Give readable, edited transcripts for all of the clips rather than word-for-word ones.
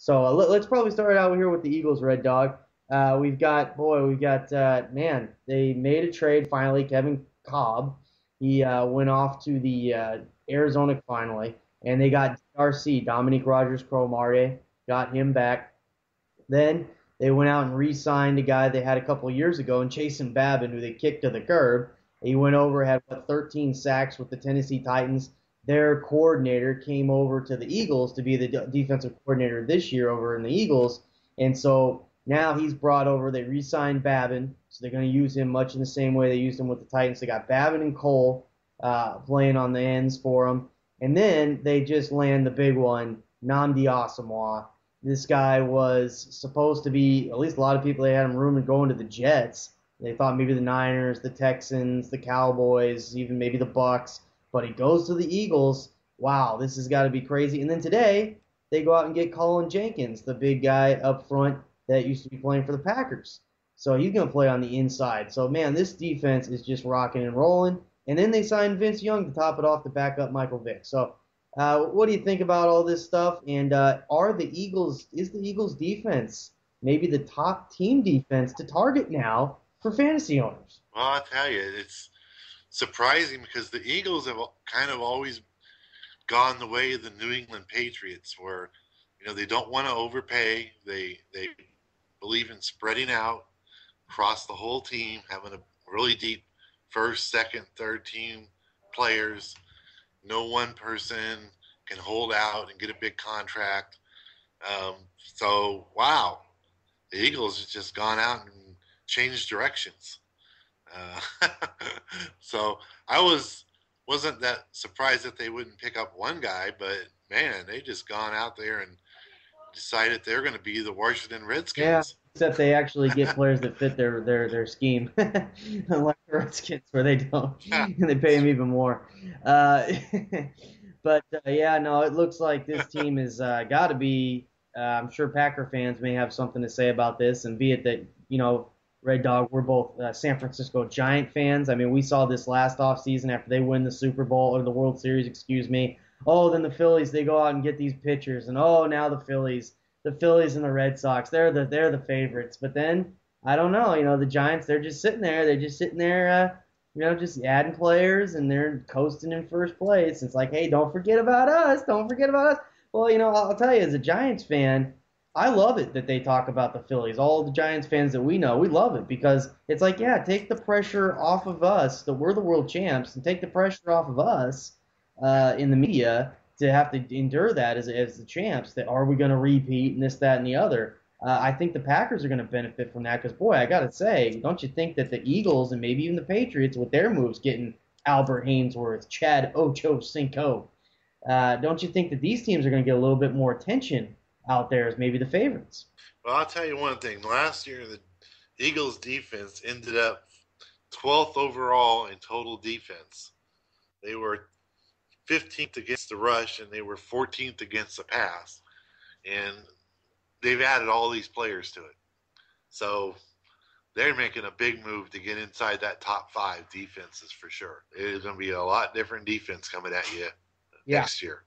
So let's probably start out here with the Eagles, Red Dog. Man, they made a trade finally. Kevin Cobb, he went off to the Arizona finally, and they got DRC, Dominique Rogers-Cromartie, got him back. Then they went out and re-signed a guy they had a couple of years ago, and Chasen Babin, who they kicked to the curb. He went over, had 13 sacks with the Tennessee Titans. Their coordinator came over to the Eagles to be the defensive coordinator this year over in the Eagles, and so now he's brought over. They re-signed Babin, so they're going to use him much in the same way they used him with the Titans. They got Babin and Cole playing on the ends for him, and then they just land the big one, Namdi Asamoah. This guy was supposed to be, at least a lot of people, they had him rumored going to the Jets. They thought maybe the Niners, the Texans, the Cowboys, even maybe the Bucks. But he goes to the Eagles. Wow, this has got to be crazy. And then today, they go out and get Colin Jenkins, the big guy up front that used to be playing for the Packers. So he's going to play on the inside. So, man, this defense is just rocking and rolling. And then they signed Vince Young to top it off to back up Michael Vick. So what do you think about all this stuff? And is the Eagles defense maybe the top team defense to target now for fantasy owners? Well, I'll tell you, it's surprising because the Eagles have kind of always gone the way of the New England Patriots, where they don't want to overpay. They believe in spreading out across the whole team, having a really deep first, second, third team players. No one person can hold out and get a big contract. So wow, the Eagles have just gone out and changed directions. Uh, so I wasn't that surprised that they wouldn't pick up one guy, but man, they just gone out there and decided they're going to be the Washington Yeah, Redskins. except they actually get players that fit their scheme, unlike the Redskins where they don't, Yeah, and they pay them even more. Uh, but yeah, no, it looks like this team has got to be. I'm sure Packer fans may have something to say about this, and be it that Red Dog, we're both San Francisco Giant fans. I mean, we saw this last offseason after they win the Super Bowl or the World Series, excuse me. Oh, then the Phillies they go out and get these pitchers, and oh, now the Phillies and the Red Sox, they're the favorites. But then I don't know, the Giants, they're just sitting there. They're just sitting there, just adding players, and they're coasting in first place. It's like, hey, don't forget about us. Don't forget about us. Well, I'll tell you, as a Giants fan, I love it that they talk about the Phillies. All the Giants fans that we know, we love it because it's like, yeah, take the pressure off of us that we're the world champs, and take the pressure off of us in the media to have to endure that as the champs. That are we going to repeat and this, that, and the other. I think the Packers are going to benefit from that because, boy, I got to say, don't you think that the Eagles and maybe even the Patriots with their moves getting Albert Haynesworth, Chad Ochocinco, don't you think that these teams are going to get a little bit more attention out there as maybe the favorites? well, I'll tell you one thing. Last year, the Eagles defense ended up 12th overall in total defense. They were 15th against the rush, and they were 14th against the pass. And they've added all these players to it. So they're making a big move to get inside that top five defenses for sure. It is going to be a lot different defense coming at you Yeah, next year.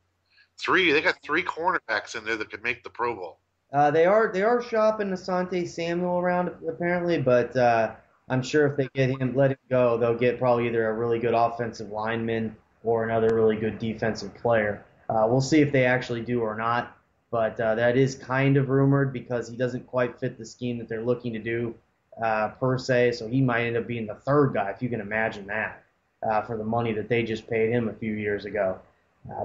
They got three cornerbacks in there that could make the Pro Bowl. they are shopping Asante Samuel around apparently, but I'm sure if they let him go, they'll get probably either a really good offensive lineman or another really good defensive player. We'll see if they actually do or not, but that is kind of rumored because he doesn't quite fit the scheme that they're looking to do per se. So he might end up being the third guy if you can imagine that for the money that they just paid him a few years ago.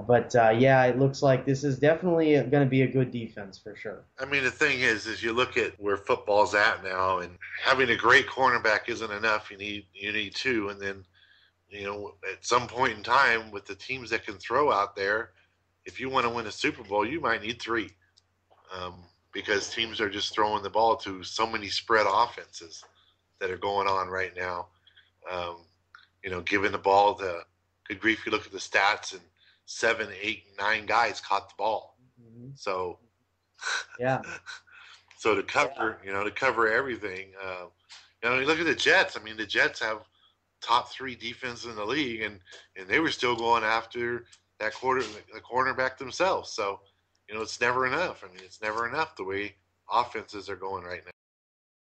But yeah, it looks like this is definitely going to be a good defense for sure. I mean, the thing is you look at where football's at now, and having a great cornerback isn't enough. You need two, and then at some point in time, with the teams that can throw out there, if you want to win a Super Bowl, you might need three, because teams are just throwing the ball to so many spread offenses that are going on right now. Um, giving the ball to good grief. You look at the stats, and 7, 8, 9 guys caught the ball. Hmm. So, Yeah, so to cover everything, you look at the Jets. I mean, the Jets have top three defense in the league, and they were still going after the cornerback themselves. So, it's never enough. I mean, it's never enough the way offenses are going right now.